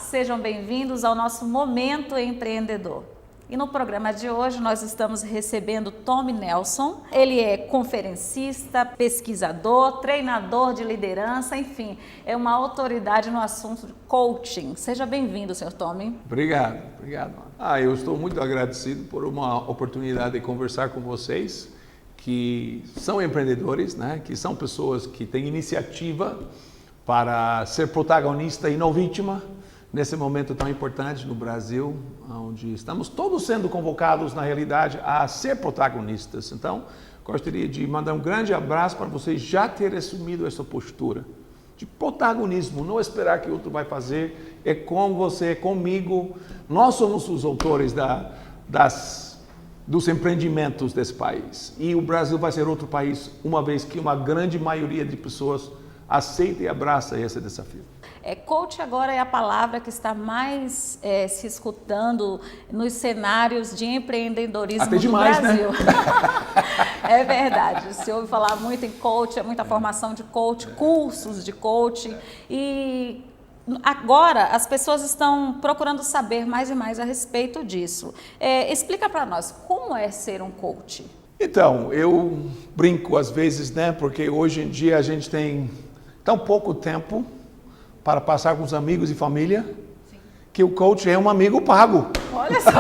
sejam bem-vindos ao nosso Momento Empreendedor. E no programa de hoje nós estamos recebendo Tommy Nelson. Ele é conferencista, pesquisador, treinador de liderança, enfim, é uma autoridade no assunto de coaching. Seja bem-vindo, Sr. Tommy. Obrigado. Eu estou muito agradecido por uma oportunidade de conversar com vocês, que são empreendedores, né? Que são pessoas que têm iniciativa para ser protagonista e não vítima nesse momento tão importante no Brasil, onde estamos todos sendo convocados, na realidade, a ser protagonistas. Então, gostaria de mandar um grande abraço para vocês já terem assumido essa postura de protagonismo, não esperar que o outro vai fazer, é com você, é comigo. Nós somos os autores dos empreendimentos desse país. E o Brasil vai ser outro país, uma vez que uma grande maioria de pessoas aceita e abraça esse desafio. Coach agora é a palavra que está mais se escutando nos cenários de empreendedorismo até demais, do Brasil. Né? É verdade, se ouve falar muito em coach, é muita formação de coach, cursos de coach, e agora as pessoas estão procurando saber mais e mais a respeito disso. Explica para nós, como é ser um coach? Então, eu brinco às vezes, né? Porque hoje em dia a gente tem tão pouco tempo para passar com os amigos e família, sim, que o coach é um amigo pago. Olha só!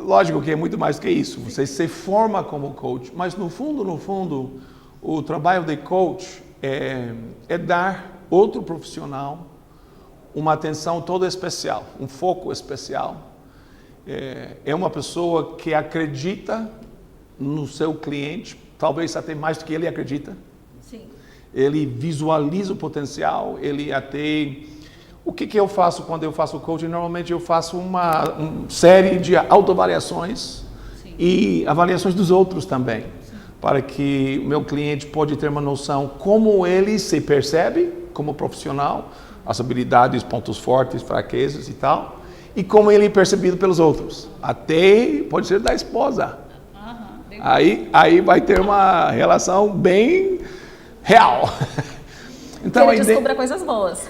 Lógico que é muito mais que isso. Você se forma como coach, mas no fundo, o trabalho de coach é dar outro profissional uma atenção toda especial, um foco especial. É uma pessoa que acredita no seu cliente, talvez até mais do que ele acredita. Sim. Ele visualiza o potencial, ele até... O que eu faço quando eu faço coaching? Normalmente eu faço uma série de autoavaliações, sim, e avaliações dos outros também, sim, para que o meu cliente pode ter uma noção como ele se percebe como profissional, as habilidades, pontos fortes, fraquezas e tal, e como ele é percebido pelos outros. Até pode ser da esposa. Aí vai ter uma relação bem real. Então, ele descubra coisas boas.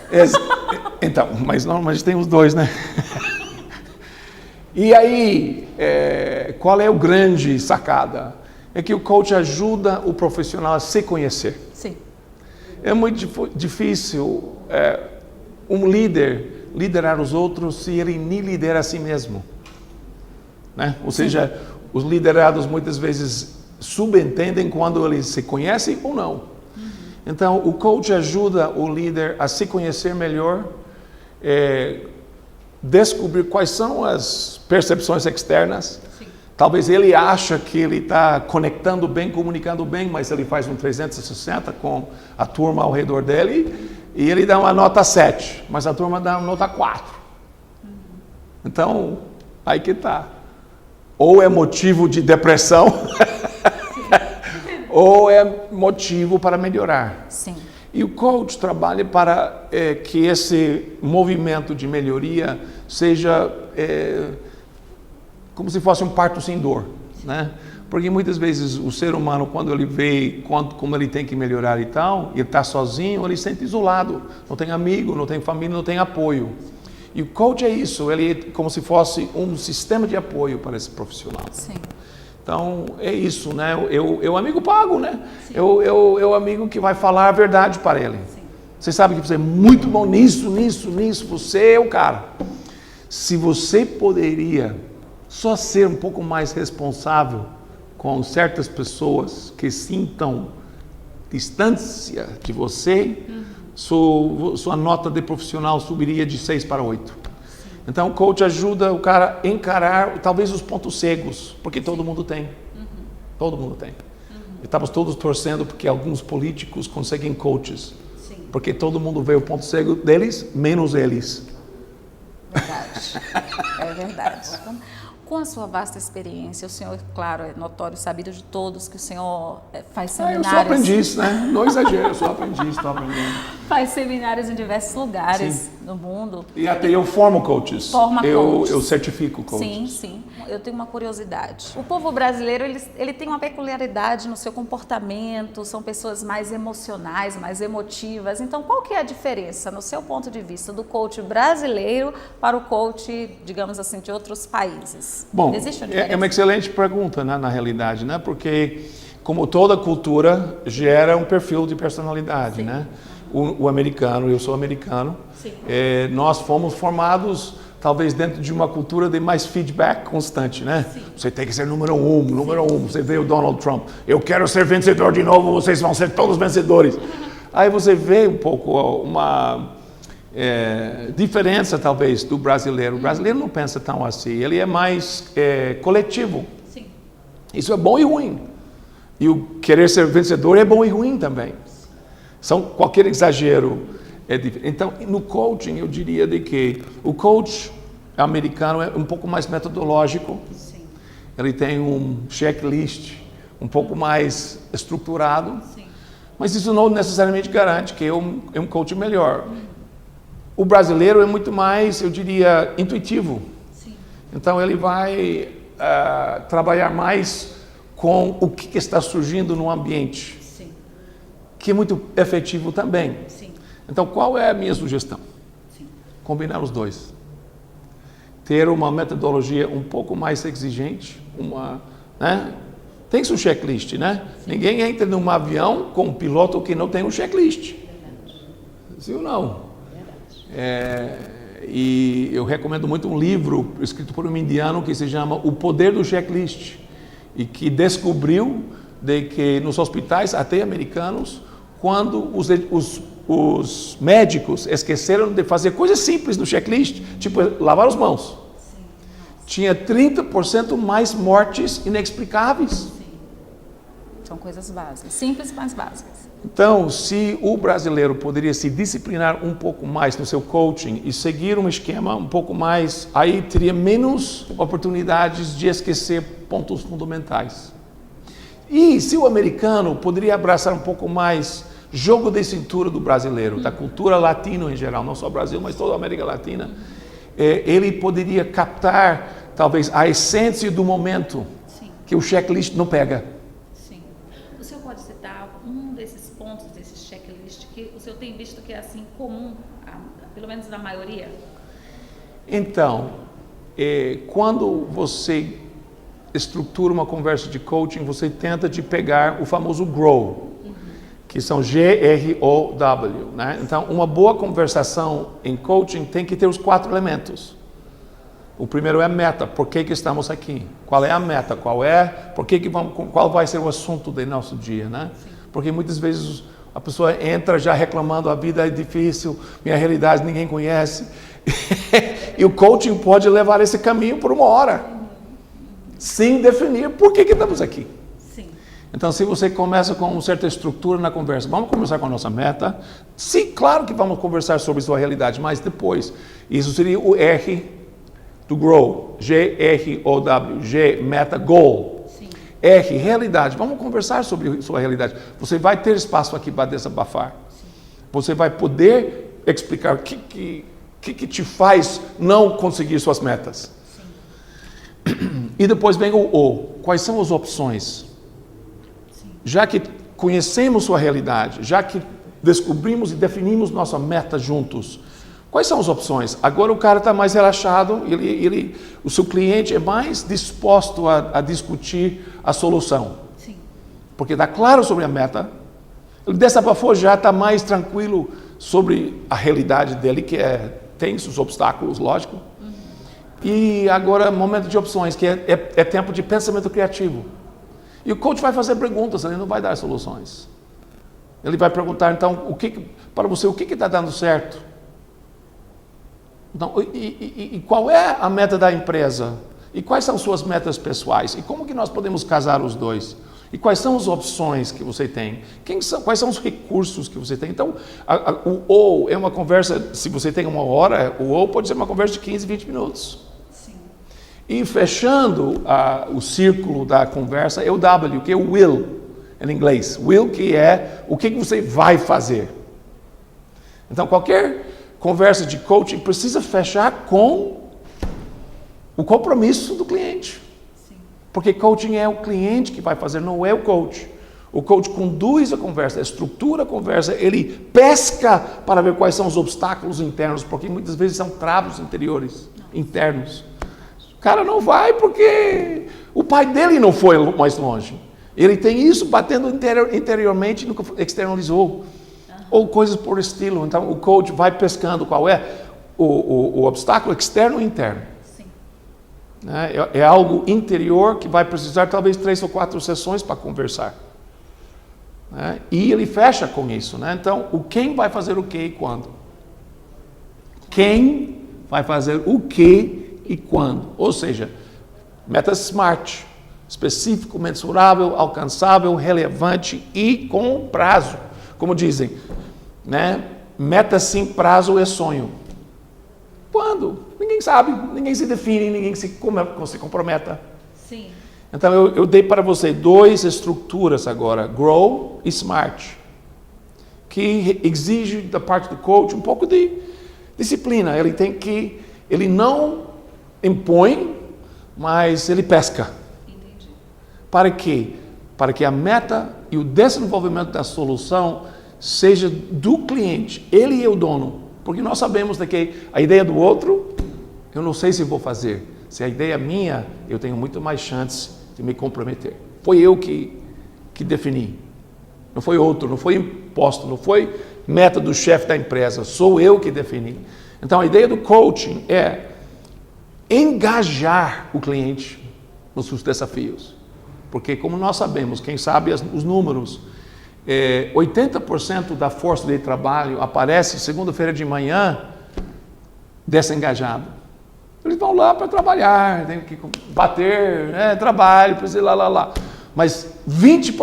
Então, mas normalmente tem os dois, né? E aí, qual é o grande sacada? É que o coach ajuda o profissional a se conhecer. Sim. É muito difícil um líder liderar os outros se ele nem lidera a si mesmo, né? Ou seja, os liderados muitas vezes subentendem quando eles se conhecem ou não. Então, o coach ajuda o líder a se conhecer melhor, descobrir quais são as percepções externas. Sim. Talvez ele acha que ele está conectando bem, comunicando bem, mas ele faz um 360 com a turma ao redor dele e ele dá uma nota 7, mas a turma dá uma nota 4. Então, aí que está. Ou é motivo de depressão, ou é motivo para melhorar. Sim. E o coach trabalha para que esse movimento de melhoria seja como se fosse um parto sem dor, né? Porque muitas vezes o ser humano, quando ele vê como ele tem que melhorar e tal, ele está sozinho, ele se sente isolado, não tem amigo, não tem família, não tem apoio. E o coach é isso, ele é como se fosse um sistema de apoio para esse profissional. Sim. Então, é isso, né? Eu amigo pago, né? Eu amigo que vai falar a verdade para ele. Sim. Você sabe que você é muito bom nisso, você é o cara. Se você poderia só ser um pouco mais responsável com certas pessoas que sintam distância de você, sua nota de profissional subiria de 6 para 8. Então, o coach ajuda o cara a encarar talvez os pontos cegos, porque todo mundo tem. Todo mundo tem. Estamos todos torcendo porque alguns políticos conseguem coaches. Sim. Porque todo mundo vê o ponto cego deles, menos eles. Verdade. É verdade. Com a sua vasta experiência, o senhor, claro, é notório, sabido de todos que o senhor faz Eu seminários... sou aprendiz, né? Não exagero, eu sou aprendiz, estou aprendendo. Faz seminários em diversos lugares no mundo. E até eu formo coaches. Forma coaches. Eu certifico coaches. Sim, sim. Eu tenho uma curiosidade. O povo brasileiro, ele tem uma peculiaridade no seu comportamento, são pessoas mais emocionais, mais emotivas. Então, qual que é a diferença, no seu ponto de vista, do coach brasileiro para o coach, digamos assim, de outros países? Bom, Existe uma diferença? é uma excelente pergunta, né, na realidade, né? Porque, como toda cultura, gera um perfil de personalidade, né? O americano, eu sou americano, nós fomos formados talvez dentro de uma cultura de mais feedback constante, né? Sim. Você tem que ser número um, você vê o Donald Trump, eu quero ser vencedor de novo, vocês vão ser todos vencedores. Aí você vê um pouco uma diferença talvez do brasileiro. O brasileiro não pensa tão assim, ele é mais coletivo. Sim. Isso é bom e ruim. E o querer ser vencedor é bom e ruim também. Qualquer exagero é diferente. Então, no coaching, eu diria de que o coach americano é um pouco mais metodológico. Sim. Ele tem um checklist um pouco mais estruturado. Sim. Mas isso não necessariamente garante que é um coach melhor. O brasileiro é muito mais, eu diria, intuitivo. Sim. Então, ele vai trabalhar mais com o que está surgindo no ambiente. Sim. Que é muito efetivo também. Sim. Então, qual é a minha sugestão? Sim. Combinar os dois. Ter uma metodologia um pouco mais exigente, né? Tem seu checklist, né? Sim. Ninguém entra num avião com um piloto que não tem um checklist. Verdade. Sim ou não? Verdade. E eu recomendo muito um livro escrito por um indiano que se chama O Poder do Checklist, e que descobriu de que nos hospitais, até americanos, quando os médicos esqueceram de fazer coisas simples no checklist, tipo lavar as mãos, sim, tinha 30% mais mortes inexplicáveis. Sim. São coisas básicas, simples, mas básicas. Então, se o brasileiro poderia se disciplinar um pouco mais no seu coaching e seguir um esquema um pouco mais, aí teria menos oportunidades de esquecer pontos fundamentais. E se o americano poderia abraçar um pouco mais jogo de cintura do brasileiro, da cultura latina em geral, não só o Brasil, mas toda a América Latina, ele poderia captar talvez a essência do momento. Sim. Que o checklist não pega. Sim. O senhor pode citar um desses pontos desse checklist que o senhor tem visto que é assim comum, pelo menos na maioria? Então, quando você estrutura uma conversa de coaching, você tenta de pegar o famoso GROW, que são G-R-O-W, né? Então, uma boa conversação em coaching tem que ter os 4 elementos. O primeiro é a meta, por que estamos aqui? Qual é a meta? Qual vai ser o assunto do nosso dia, né? Sim. Porque muitas vezes a pessoa entra já reclamando, a vida é difícil, minha realidade ninguém conhece. E o coaching pode levar esse caminho por 1 hora, sem definir por que estamos aqui. Sim. Então, se você começa com uma certa estrutura na conversa, vamos conversar com a nossa meta. Sim, claro que vamos conversar sobre sua realidade, mas depois, isso seria o R do GROW, G-R-O-W, G, meta, goal. Sim. R, realidade, vamos conversar sobre sua realidade. Você vai ter espaço aqui para desabafar. Sim. Você vai poder explicar o que te faz não conseguir suas metas. Sim. E depois vem o O, quais são as opções? Sim. Já que conhecemos sua realidade, já que descobrimos e definimos nossa meta juntos, quais são as opções? Agora o cara está mais relaxado, o seu cliente é mais disposto a discutir a solução. Sim. Porque está claro sobre a meta, ele desabafou, já está mais tranquilo sobre a realidade dele, que tem seus obstáculos, lógico. Uhum. E agora, momento de opções, que é tempo de pensamento criativo. E o coach vai fazer perguntas, ele não vai dar soluções. Ele vai perguntar, então, para você, o que está dando certo? Então, e qual é a meta da empresa? E quais são suas metas pessoais? E como que nós podemos casar os dois? E quais são as opções que você tem? Quais são os recursos que você tem? Então, o ou é uma conversa, se você tem 1 hora, o ou pode ser uma conversa de 15, 20 minutos. Sim. E fechando o círculo da conversa é o W, que é o will, em inglês. Will, que é o que você vai fazer. Então, qualquer conversa de coaching precisa fechar com o compromisso do cliente. Sim. Porque coaching é o cliente que vai fazer, não é o coach. O coach conduz a conversa, estrutura a conversa, ele pesca para ver quais são os obstáculos internos, porque muitas vezes são travos internos. O cara não vai porque o pai dele não foi mais longe. Ele tem isso batendo interiormente e nunca externalizou. Ou coisas por estilo. Então o coach vai pescando qual é o obstáculo externo e interno. Sim. É algo interior que vai precisar talvez 3 ou 4 sessões para conversar. E ele fecha com isso. Então, quem vai fazer o que e quando? Quem vai fazer o que e quando? Ou seja, metas SMART, específico, mensurável, alcançável, relevante e com prazo. Como dizem, meta sem prazo é sonho. Quando? Ninguém sabe, ninguém se define, ninguém se comprometa. Sim. Então eu dei para você 2 estruturas agora, Grow e Smart, que exige da parte do coach um pouco de disciplina. Ele não impõe, mas ele pesca. Entendi. Para quê? Para que a meta e o desenvolvimento da solução seja do cliente. Ele é o dono. Porque nós sabemos que a ideia do outro, eu não sei se vou fazer. Se a ideia é minha, eu tenho muito mais chance de me comprometer. Foi eu que defini. Não foi outro, não foi imposto, não foi meta do chefe da empresa. Sou eu que defini. Então a ideia do coaching é engajar o cliente nos seus desafios. Porque como nós sabemos, quem sabe os números, 80% da força de trabalho aparece segunda-feira de manhã desengajado. Eles vão lá para trabalhar, tem que bater, trabalho, precisa lá. Mas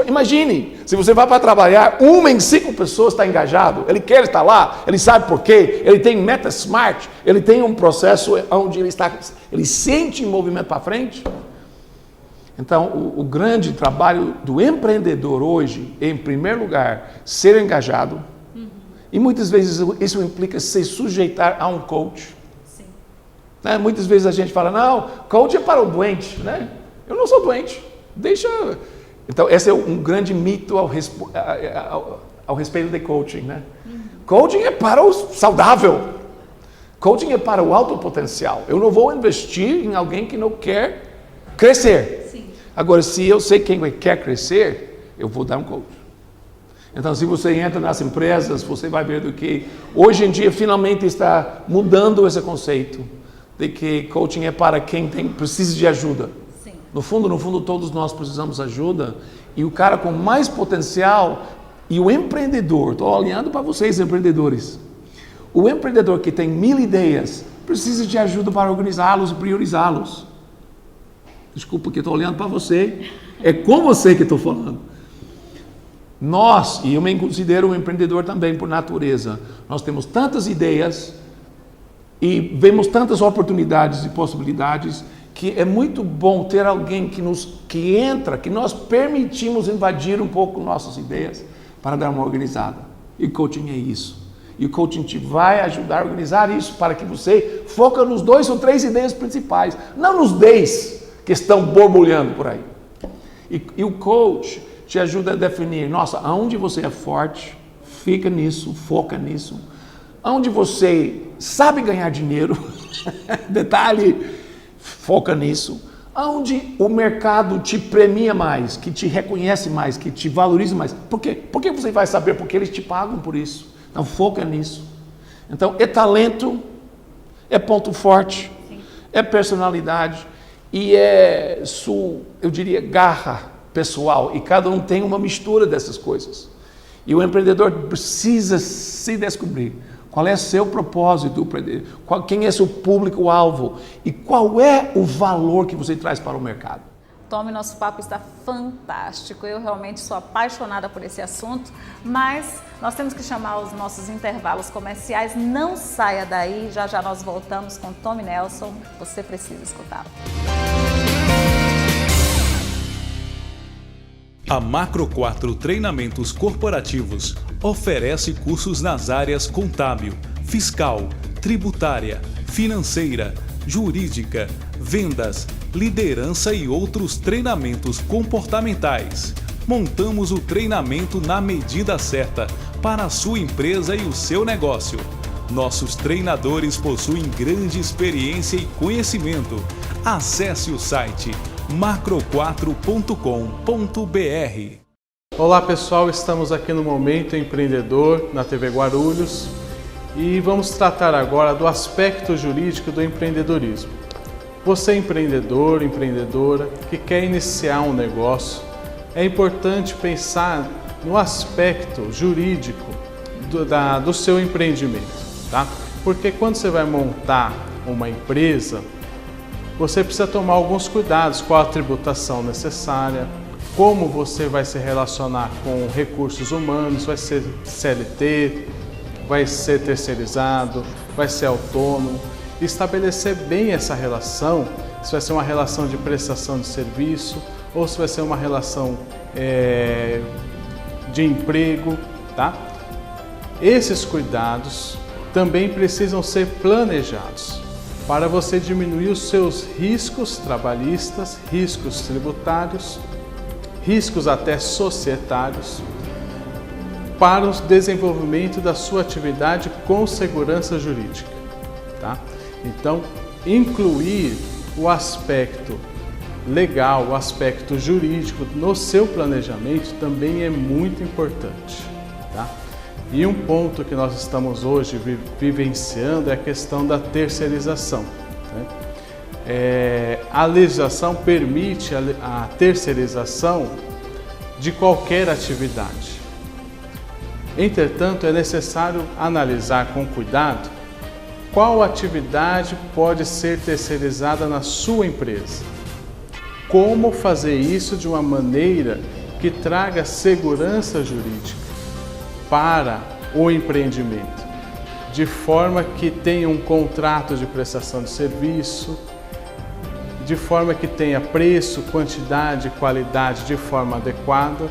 imagine, se você vai para trabalhar, 1 em 5 pessoas está engajado, ele quer estar lá, ele sabe por quê, ele tem meta SMART, ele tem um processo onde ele sente movimento para frente. Então, o grande trabalho do empreendedor hoje é, em primeiro lugar, ser engajado. E muitas vezes isso implica se sujeitar a um coach. Sim. Muitas vezes a gente fala, não, coach é para o doente. Eu não sou doente. Então, esse é um grande mito ao respeito de coaching. Coaching é para o saudável. Coaching é para o alto potencial. Eu não vou investir em alguém que não quer crescer. Sim. Agora, se eu sei quem quer crescer, eu vou dar um coach. Então, se você entra nas empresas, você vai ver do que hoje em dia finalmente está mudando esse conceito de que coaching é para quem precisa de ajuda. Sim. No fundo, todos nós precisamos de ajuda. E o cara com mais potencial e o empreendedor, estou olhando para vocês, empreendedores. O empreendedor que tem 1000 ideias precisa de ajuda para organizá-los e priorizá-los. Desculpa que estou olhando para você. É com você que estou falando. Nós, e eu me considero um empreendedor também por natureza, nós temos tantas ideias e vemos tantas oportunidades e possibilidades que é muito bom ter alguém que entra, que nós permitimos invadir um pouco nossas ideias para dar uma organizada. E coaching é isso. E o coaching te vai ajudar a organizar isso para que você foca nos 2 ou 3 ideias principais, não nos 10 que estão borbulhando por aí. E o coach te ajuda a definir, aonde você é forte, fica nisso, foca nisso. Aonde você sabe ganhar dinheiro, detalhe, foca nisso. Aonde o mercado te premia mais, que te reconhece mais, que te valoriza mais. Por quê? Porque você vai saber, porque eles te pagam por isso. Então foca nisso. Então é talento, é ponto forte, sim, é personalidade e eu diria, garra pessoal. E cada um tem uma mistura dessas coisas. E o empreendedor precisa se descobrir. Qual é seu propósito? Quem é seu público-alvo? E qual é o valor que você traz para o mercado? Tommy, nosso papo está fantástico. Eu realmente sou apaixonada por esse assunto, mas nós temos que chamar os nossos intervalos comerciais. Não saia daí, já já nós voltamos com Tommy Nelson. Você precisa escutá-lo. A Macro 4 Treinamentos Corporativos oferece cursos nas áreas contábil, fiscal, tributária, financeira, jurídica, vendas, liderança e outros treinamentos comportamentais. Montamos o treinamento na medida certa para a sua empresa e o seu negócio. Nossos treinadores possuem grande experiência e conhecimento. Acesse o site macro4.com.br. Olá pessoal, estamos aqui no Momento Empreendedor na TV Guarulhos e vamos tratar agora do aspecto jurídico do empreendedorismo. Você é empreendedor, empreendedora que quer iniciar um negócio, é importante pensar no aspecto jurídico do seu empreendimento, tá? Porque quando você vai montar uma empresa, você precisa tomar alguns cuidados com a tributação necessária, como você vai se relacionar com recursos humanos, vai ser CLT, vai ser terceirizado, vai ser autônomo. Estabelecer bem essa relação, se vai ser uma relação de prestação de serviço ou se vai ser uma relação de emprego, tá? Esses cuidados também precisam ser planejados para você diminuir os seus riscos trabalhistas, riscos tributários, riscos até societários, para o desenvolvimento da sua atividade com segurança jurídica, tá? Então, incluir o aspecto legal, o aspecto jurídico no seu planejamento também é muito importante, tá? E um ponto que nós estamos hoje vivenciando é a questão da terceirização, né? A legislação permite a terceirização de qualquer atividade. Entretanto, é necessário analisar com cuidado qual atividade pode ser terceirizada na sua empresa. Como fazer isso de uma maneira que traga segurança jurídica para o empreendimento, de forma que tenha um contrato de prestação de serviço, de forma que tenha preço, quantidade e qualidade de forma adequada.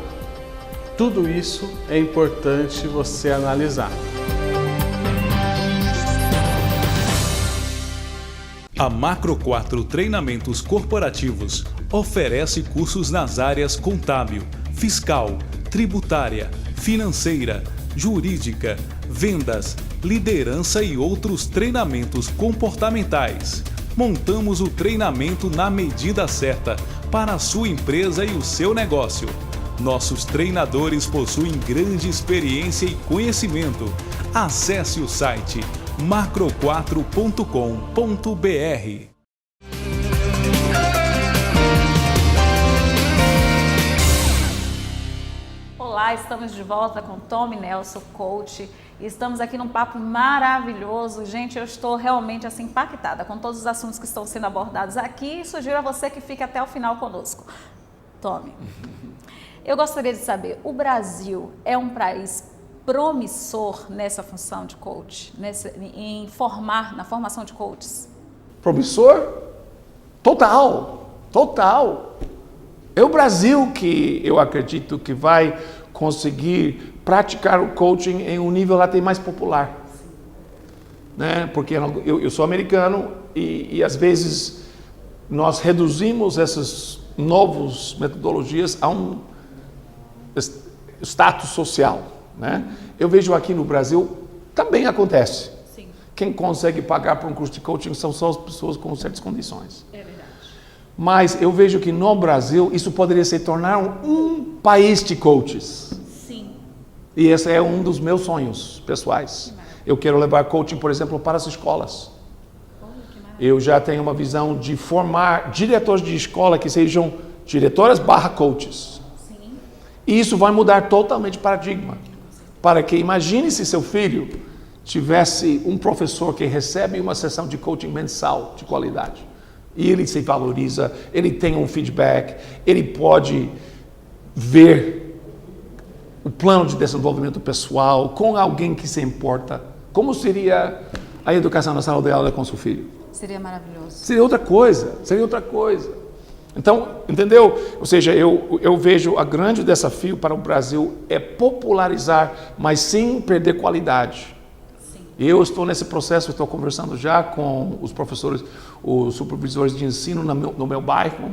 Tudo isso é importante você analisar. A Macro 4 Treinamentos Corporativos oferece cursos nas áreas contábil, fiscal, tributária, financeira, jurídica, vendas, liderança e outros treinamentos comportamentais. Montamos o treinamento na medida certa para a sua empresa e o seu negócio. Nossos treinadores possuem grande experiência e conhecimento. Acesse o site macro4.com.br. Olá, estamos de volta com Tommy Nelson, coach, e estamos aqui num papo maravilhoso. Gente, eu estou realmente assim impactada com todos os assuntos que estão sendo abordados aqui e sugiro a você que fique até o final conosco. Tommy, eu gostaria de saber, o Brasil é um país promissor nessa função de coach, na formação de coaches? Promissor? Total, total. É o Brasil que eu acredito que vai conseguir praticar o coaching em um nível até mais popular, né? Porque eu sou americano e às vezes nós reduzimos essas novas metodologias a um status social, né? Eu vejo aqui no Brasil também acontece. Sim. Quem consegue pagar por um curso de coaching são só as pessoas com certas condições. É verdade. Mas eu vejo que no Brasil isso poderia se tornar um país de coaches. Sim. E esse é um dos meus sonhos pessoais. Eu quero levar coaching, por exemplo, para as escolas. Eu já tenho uma visão de formar diretores de escola que sejam diretoras / coaches. Sim. E isso vai mudar totalmente o paradigma. Para que imagine se seu filho tivesse um professor que recebe uma sessão de coaching mensal de qualidade. E ele se valoriza, ele tem um feedback, ele pode ver o plano de desenvolvimento pessoal com alguém que se importa. Como seria a educação na sala de aula com seu filho? Seria maravilhoso. Seria outra coisa, seria outra coisa. Então, entendeu? Ou seja, eu vejo o grande desafio para o Brasil é popularizar, mas sem perder qualidade. Sim. Eu estou nesse processo, estou conversando já com os professores, os supervisores de ensino no meu bairro,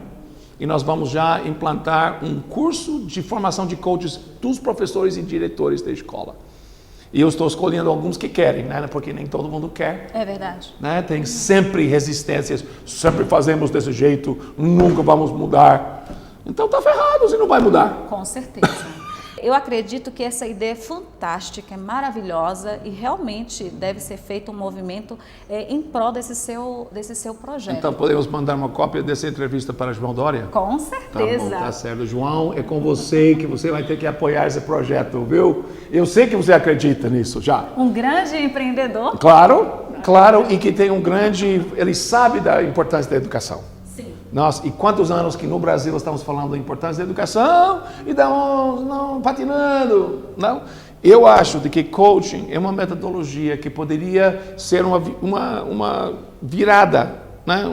e nós vamos já implantar um curso de formação de coaches dos professores e diretores da escola. E eu estou escolhendo alguns que querem, né? Porque nem todo mundo quer. É verdade. Né? Tem sempre resistências, sempre fazemos desse jeito, nunca vamos mudar. Então tá ferrado se não vai mudar. Com certeza. Eu acredito que essa ideia é fantástica, é maravilhosa e realmente deve ser feito um movimento em prol desse seu projeto. Então podemos mandar uma cópia dessa entrevista para João Dória? Com Tá certeza. bom, tá certo. João, é com você que você vai ter que apoiar esse projeto, viu? Eu sei que você acredita nisso já. Um grande empreendedor. Claro, e que tem ele sabe da importância da educação. Sim. Nós, e quantos anos que no Brasil estamos falando da importância da educação e estamos patinando, não? Eu acho de que coaching é uma metodologia que poderia ser uma virada, né?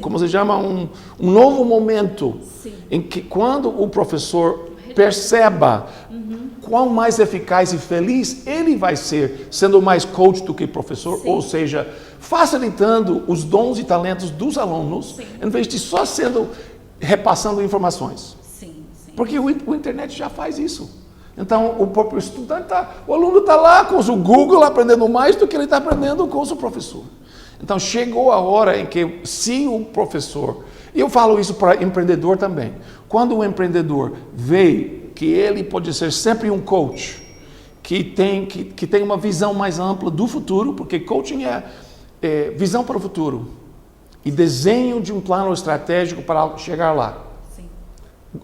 Como se chama, um novo momento. Sim. Em que quando o professor perceba quão mais eficaz e feliz ele vai ser sendo mais coach do que professor, sim, ou seja, facilitando os dons e talentos dos alunos, sim, em vez de só repassando informações. Sim, sim. Porque o internet já faz isso. Então, o próprio estudante o aluno está lá com o Google aprendendo mais do que ele está aprendendo com o seu professor. Então, chegou a hora em que, se o professor, e eu falo isso para empreendedor também, quando o empreendedor vê que ele pode ser sempre um coach, que tem uma visão mais ampla do futuro, porque coaching é visão para o futuro e desenho de um plano estratégico para chegar lá. Sim.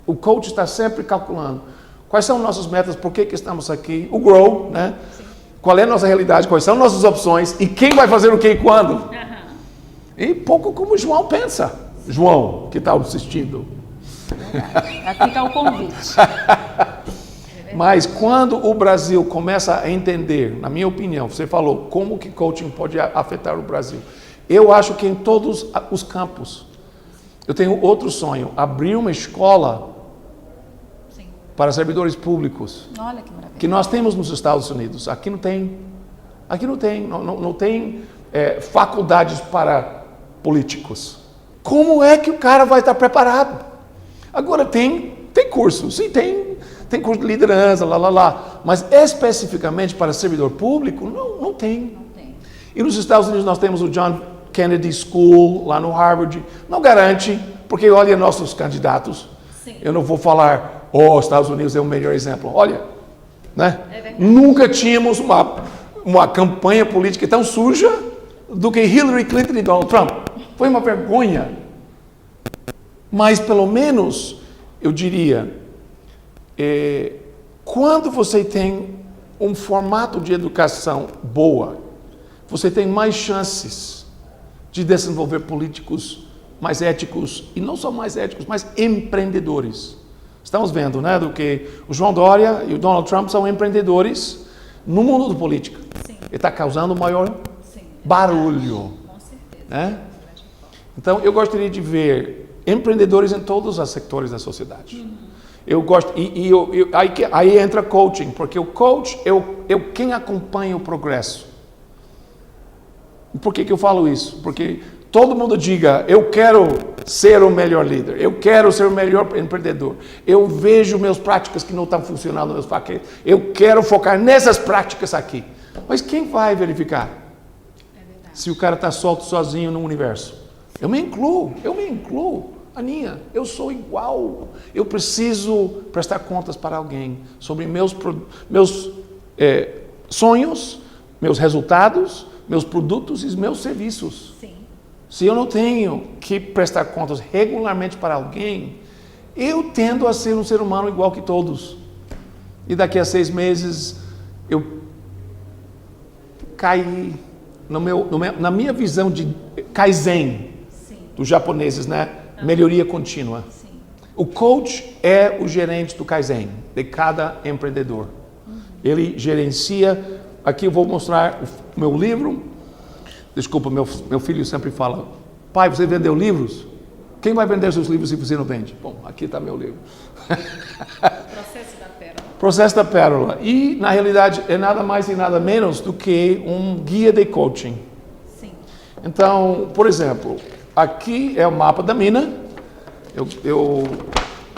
O coach está sempre calculando quais são nossas metas, por que estamos aqui, o grow, né? Sim. Qual é a nossa realidade, quais são nossas opções e quem vai fazer o que e quando. Uhum. E pouco como o João pensa. João, que está assistindo. Vai ficar o convite. Mas quando o Brasil começa a entender, na minha opinião, você falou como que coaching pode afetar o Brasil. Eu acho que em todos os campos. Eu tenho outro sonho, abrir uma escola, sim, para servidores públicos. Olha que maravilha. Que nós temos nos Estados Unidos. Aqui não tem. Aqui não tem faculdades para políticos. Como é que o cara vai estar preparado? Agora tem curso, sim, tem curso de liderança, mas especificamente para servidor público, não tem. E nos Estados Unidos nós temos o John Kennedy School, lá no Harvard, não garante, porque olha nossos candidatos, sim, eu não vou falar, Estados Unidos é o melhor exemplo, olha, né? Nunca tínhamos uma campanha política tão suja do que Hillary Clinton e Donald Trump, foi uma vergonha. Mas, pelo menos, eu diria, quando você tem um formato de educação boa, você tem mais chances de desenvolver políticos mais éticos, e não só mais éticos, mas empreendedores. Estamos vendo, né, do que o João Dória e o Donald Trump são empreendedores no mundo da política. Sim. Ele está causando maior, sim, barulho. Com certeza. Né? Então, eu gostaria de ver empreendedores em todos os setores da sociedade. Uhum. Eu gosto, aí entra coaching, porque o coach é quem acompanha o progresso. Por que eu falo isso? Porque todo mundo diga, eu quero ser o melhor líder, eu quero ser o melhor empreendedor, eu vejo meus práticas que não estão funcionando, eu quero focar nessas práticas aqui. Mas quem vai verificar? Se o cara está solto sozinho no universo? Eu me incluo, Aninha, eu sou igual. Eu preciso prestar contas para alguém sobre meus sonhos, meus resultados, meus produtos e meus serviços. Sim. Se eu não tenho que prestar contas regularmente para alguém, eu tendo a ser um ser humano igual que todos. E daqui a 6 meses, eu caí na minha visão de Kaizen, sim, dos japoneses, né? Melhoria contínua. Sim. O coach é o gerente do Kaizen, de cada empreendedor. Uhum. Ele gerencia. Aqui eu vou mostrar o meu livro. Desculpa, meu filho sempre fala, pai, você vendeu livros? Quem vai vender seus livros se você não vende? Bom, aqui está meu livro. Processo da Pérola. Processo da Pérola. E, na realidade, é nada mais e nada menos do que um guia de coaching. Sim. Então, por exemplo, aqui é o mapa da mina. Eu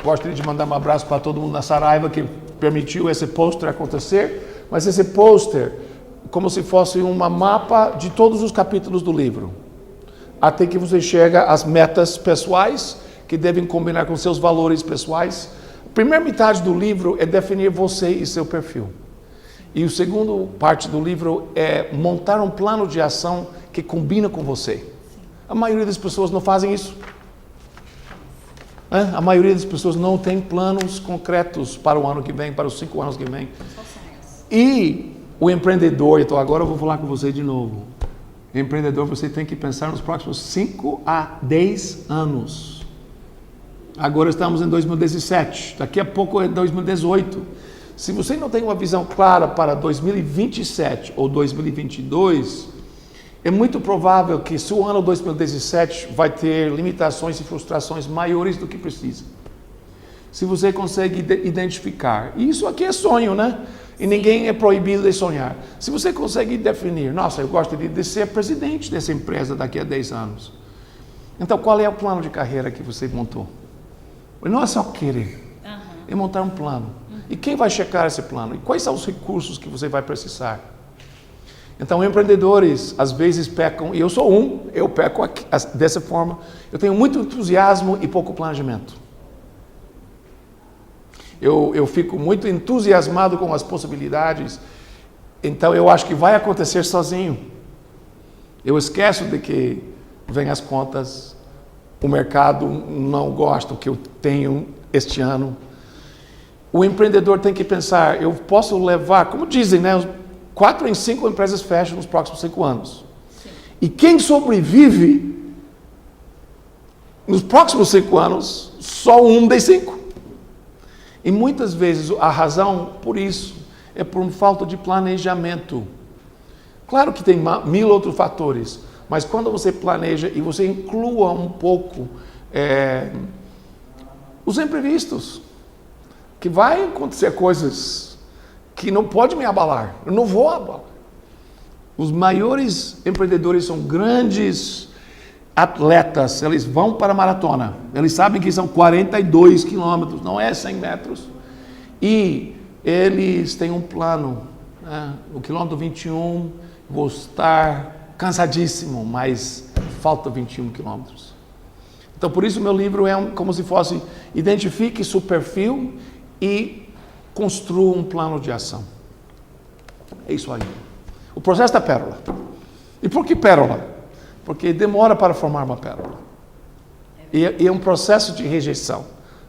gostaria de mandar um abraço para todo mundo na Saraiva que permitiu esse pôster acontecer. Mas esse pôster, como se fosse um mapa de todos os capítulos do livro. Até que você chega às metas pessoais, que devem combinar com seus valores pessoais. A primeira metade do livro é definir você e seu perfil. E a segunda parte do livro é montar um plano de ação que combina com você. A maioria das pessoas não fazem isso. A maioria das pessoas não tem planos concretos para o ano que vem, para os 5 anos que vem. E o empreendedor, então agora eu vou falar com você de novo. Empreendedor, você tem que pensar nos próximos 5 a 10 anos. Agora estamos em 2017, daqui a pouco é 2018. Se você não tem uma visão clara para 2027 ou 2022, é muito provável que seu ano 2017 vai ter limitações e frustrações maiores do que precisa. Se você consegue identificar, e isso aqui é sonho, né? E ninguém é proibido de sonhar. Se você consegue definir, nossa, eu gostaria de ser presidente dessa empresa daqui a 10 anos. Então, qual é o plano de carreira que você montou? Não é só querer, é montar um plano. E quem vai checar esse plano? E quais são os recursos que você vai precisar? Então, empreendedores, às vezes pecam, e eu sou eu peco aqui, dessa forma. Eu tenho muito entusiasmo e pouco planejamento. Eu fico muito entusiasmado com as possibilidades, então eu acho que vai acontecer sozinho. Eu esqueço de que vem as contas, o mercado não gosta do que eu tenho este ano. O empreendedor tem que pensar, eu posso levar, como dizem, né, 4 em 5 empresas fecham nos próximos 5 anos. Sim. E quem sobrevive nos próximos 5 anos, só 1 de 5. E muitas vezes a razão por isso é por falta de planejamento. Claro que tem 1000 outros fatores, mas quando você planeja e você inclua um pouco os imprevistos, que vai acontecer coisas que não pode me abalar, eu não vou abalar. Os maiores empreendedores são grandes atletas, eles vão para a maratona, eles sabem que são 42 quilômetros, não é 100 metros, e eles têm um plano, né? No quilômetro 21 vou estar cansadíssimo, mas falta 21 quilômetros. Então por isso meu livro é como se fosse, identifique seu perfil e construa um plano de ação. É isso aí. O processo da pérola. E por que pérola? Porque demora para formar uma pérola. E é um processo de rejeição.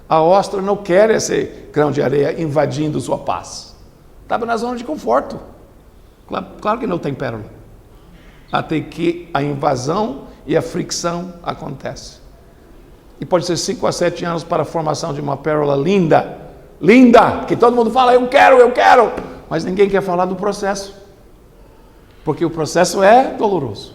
A ostra não quer esse grão de areia invadindo sua paz. Estava na zona de conforto. Claro que não tem pérola. Até que a invasão e a fricção acontece. E pode ser 5 a 7 anos para a formação de uma pérola linda. Linda! Que todo mundo fala, eu quero! Mas ninguém quer falar do processo. Porque o processo é doloroso.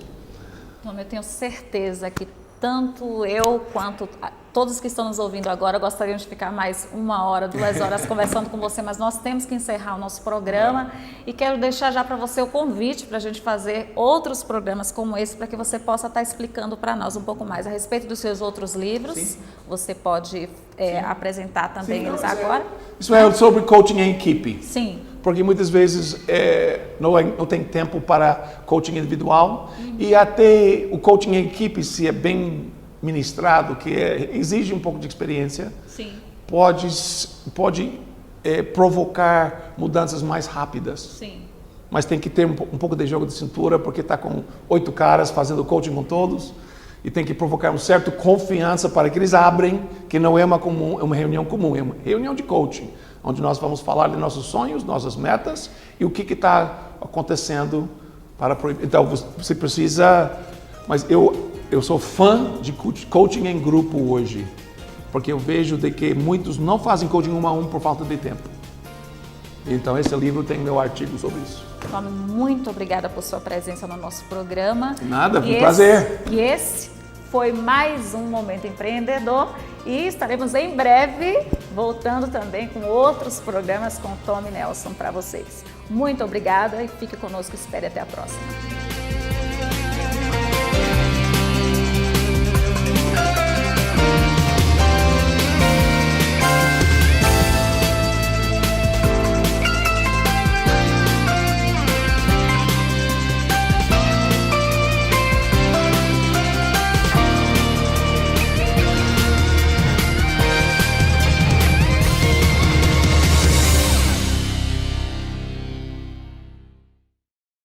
Tom, eu tenho certeza que tanto eu quanto todos que estão nos ouvindo agora gostariam de ficar mais 1 hora, 2 horas conversando com você, mas nós temos que encerrar o nosso programa e quero deixar já para você o convite para a gente fazer outros programas como esse, para que você possa estar explicando para nós um pouco mais a respeito dos seus outros livros. Sim. Você pode apresentar também eles agora. Isso é sobre coaching em equipe. Sim. Porque muitas vezes não tem tempo para coaching individual e até o coaching em equipe, se é bem ministrado, que exige um pouco de experiência, sim, pode provocar mudanças mais rápidas. Sim. Mas tem que ter um pouco de jogo de cintura, porque está com 8 caras fazendo coaching com todos e tem que provocar uma certa confiança para que eles abrem, que não é uma reunião comum, é uma reunião de coaching, onde nós vamos falar de nossos sonhos, nossas metas e o que está acontecendo para... Então, você precisa... Mas eu sou fã de coaching em grupo hoje, porque eu vejo de que muitos não fazem coaching 1 a 1 por falta de tempo. Então, esse livro tem meu artigo sobre isso. Tom, muito obrigada por sua presença no nosso programa. Nada, foi um prazer. E esse foi mais um Momento Empreendedor e estaremos em breve voltando também com outros programas com Tome Nelson para vocês. Muito obrigada e fique conosco, espere até a próxima.